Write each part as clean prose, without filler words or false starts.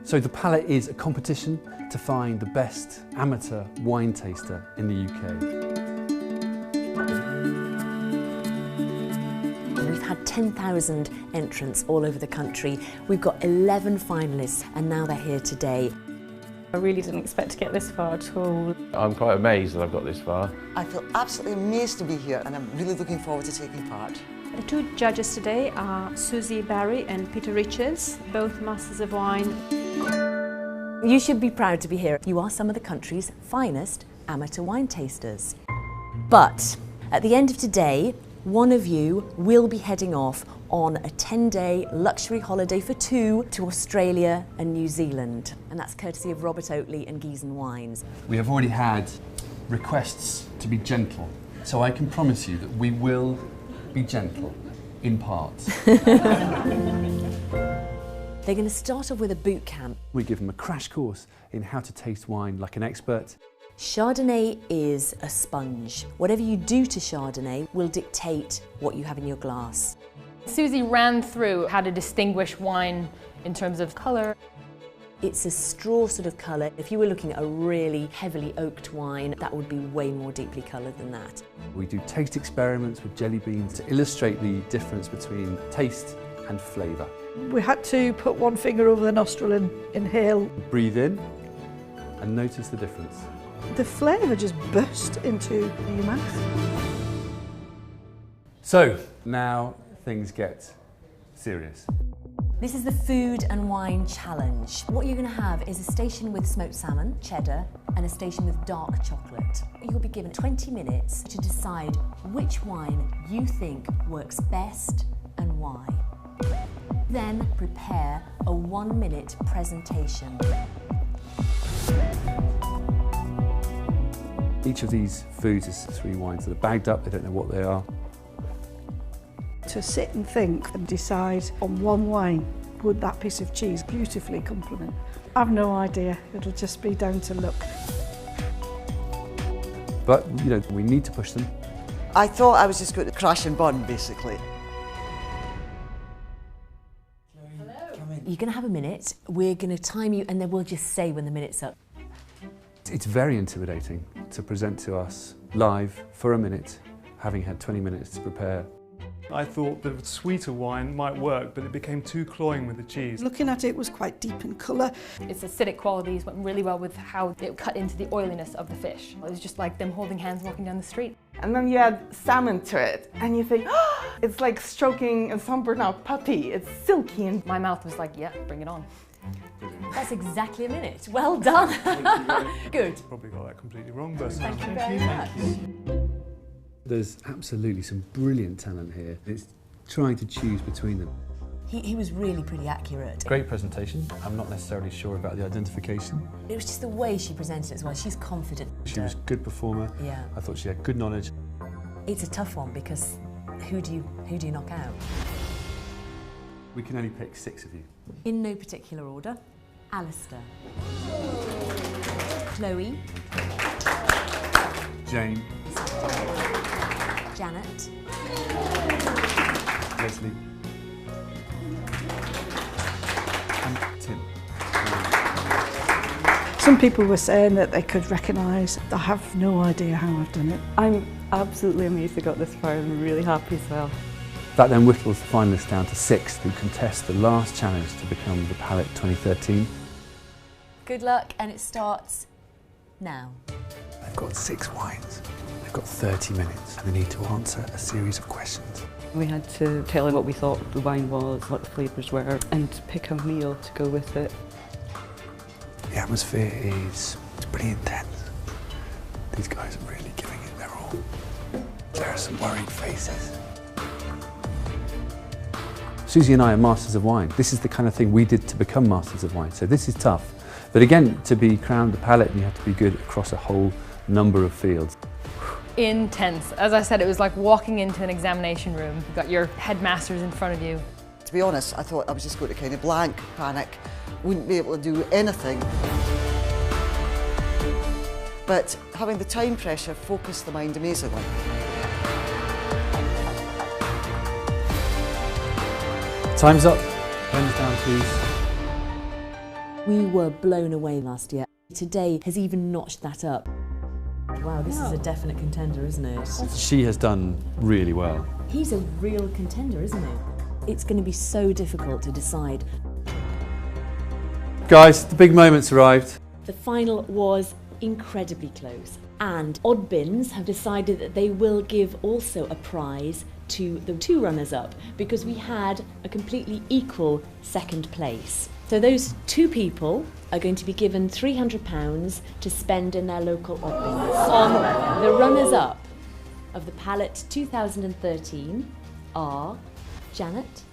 So the Palate is a competition to find the best amateur wine taster in the UK. We've had 10,000 entrants all over the country. We've got 11 finalists and now they're here today. I really didn't expect to get this far at all. I'm quite amazed that I've got this far. I feel absolutely amazed to be here and I'm really looking forward to taking part. The two judges today are Susie Barry and Peter Richards, both masters of wine. You should be proud to be here. You are some of the country's finest amateur wine tasters. But at the end of today, one of you will be heading off on a 10-day luxury holiday for two to Australia and New Zealand. And that's courtesy of Robert Oatley and Gießen Wines. We have already had requests to be gentle, so I can promise you that we will be gentle, in parts. They're going to start off with a boot camp. We give them a crash course in how to taste wine like an expert. Chardonnay is a sponge. Whatever you do to Chardonnay will dictate what you have in your glass. Susie ran through how to distinguish wine in terms of colour. It's a straw sort of colour. If you were looking at a really heavily oaked wine, that would be way more deeply coloured than that. We do taste experiments with jelly beans to illustrate the difference between taste and flavour. We had to put one finger over the nostril and inhale. Breathe in and notice the difference. The flavour just burst into your mouth. So, now things get serious. This is the Food and Wine Challenge. What you're going to have is a station with smoked salmon, cheddar, and a station with dark chocolate. You'll be given 20 minutes to decide which wine you think works best and why. Then prepare a 1-minute presentation. Each of these foods is 3 wines that are bagged up, they don't know what they are. To sit and think and decide on one wine, would that piece of cheese beautifully complement? I've no idea, it'll just be down to luck. But, you know, we need to push them. I thought I was just going to crash and burn, basically. You're going to have a minute, we're going to time you, and then we'll just say when the minute's up. It's very intimidating to present to us live for a minute, having had 20 minutes to prepare. I thought the sweeter wine might work, but it became too cloying with the cheese. Looking at it, was quite deep in colour. Its acidic qualities went really well with how it cut into the oiliness of the fish. It was just like them holding hands walking down the street. And then you add salmon to it, and you think, oh, it's like stroking a sunburned out puppy. It's silky. And my mouth was like, yeah, bring it on. That's exactly a minute. Well done. Good. Probably got that completely wrong, but Thank you very much. There's absolutely some brilliant talent here. It's trying to choose between them. He was really pretty accurate. Great presentation. I'm not necessarily sure about the identification. It was just the way she presented it as well. She's confident. She was a good performer. Yeah. I thought she had good knowledge. It's a tough one because who do you knock out? We can only pick 6 of you. In no particular order. Alistair. Chloe. Jane. Janet. Leslie. And Tim. Some people were saying that they could recognise. I have no idea how I've done it. I'm absolutely amazed I got this far. I'm really happy as well. That then whittles the finalists down to 6 who contest the last challenge to become the Palate 2013. Good luck, and it starts now. They've got 6 wines. They've got 30 minutes and they need to answer a series of questions. We had to tell them what we thought the wine was, what the flavours were, and pick a meal to go with it. The atmosphere is pretty intense. These guys are really giving it their all. There are some worried faces. Susie and I are masters of wine. This is the kind of thing we did to become masters of wine, so this is tough. But again, to be crowned the Palate, you have to be good across a whole number of fields. Intense. As I said, it was like walking into an examination room. You've got your headmasters in front of you. To be honest, I thought I was just going to kind of blank, panic, wouldn't be able to do anything. But having the time pressure focused the mind amazingly. Time's up. Pens down, please. We were blown away last year. Today has even notched that up. Wow, this is a definite contender, isn't it? She has done really well. He's a real contender, isn't he? It's going to be so difficult to decide. Guys, the big moment's arrived. The final was incredibly close, and Oddbins have decided that they will give also a prize to the two runners-up because we had a completely equal second place. So those two people are going to be given £300 to spend in their local Oddbins. On the runners-up of the Palate 2013 are Janet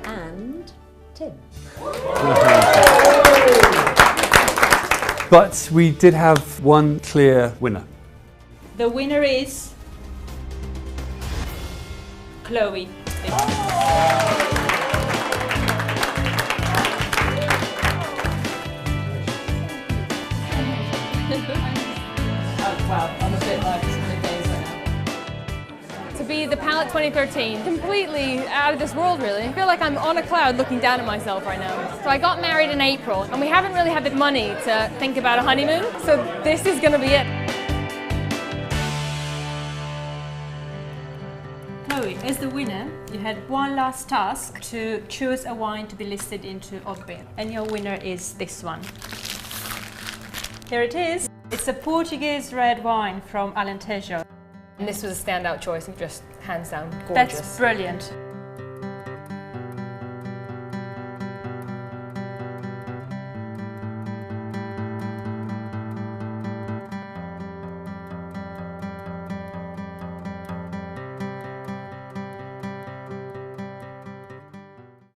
and Tim. But we did have one clear winner. The winner is Chloe. Wow, I'm a bit like some days right now. To be the Palate 2013, completely out of this world really. I feel like I'm on a cloud looking down at myself right now. So I got married in April and we haven't really had the money to think about a honeymoon, so this is gonna be it. Chloe, as the winner, you had one last task to choose a wine to be listed into Oddbins. And your winner is this one. Here it is. It's a Portuguese red wine from Alentejo. And this was a standout choice, just hands down gorgeous. That's brilliant.